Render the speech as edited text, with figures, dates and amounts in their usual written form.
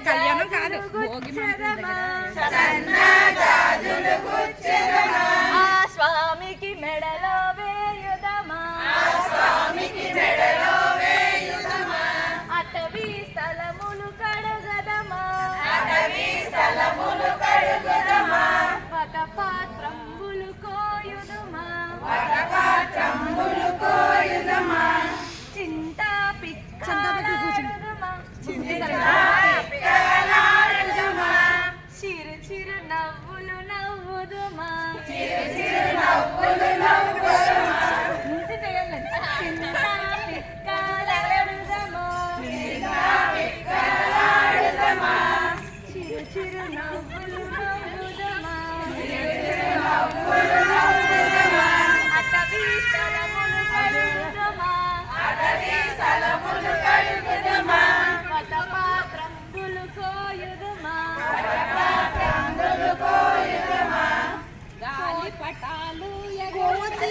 కళ్యాణం కాదు భోగి ఆ స్వామికి మెడలో వేయుదమా అటవీ స్థలములు కడుగదమా వటపాత్రంబులు కోయుదమా చింతా పిక్కాడుదమా చిరు చిరు నవ్వులు నవ్వుదుమా ముందు చేయాలి చింతా పిక్కాడుదమా చిరు చిరు నవ్వులు నవ్వుదుమా అటవీ స్థలములు కడుగుదమా వటపాత్రంబులు కోయుదమా గాలి పటాలు ఎగురుతీ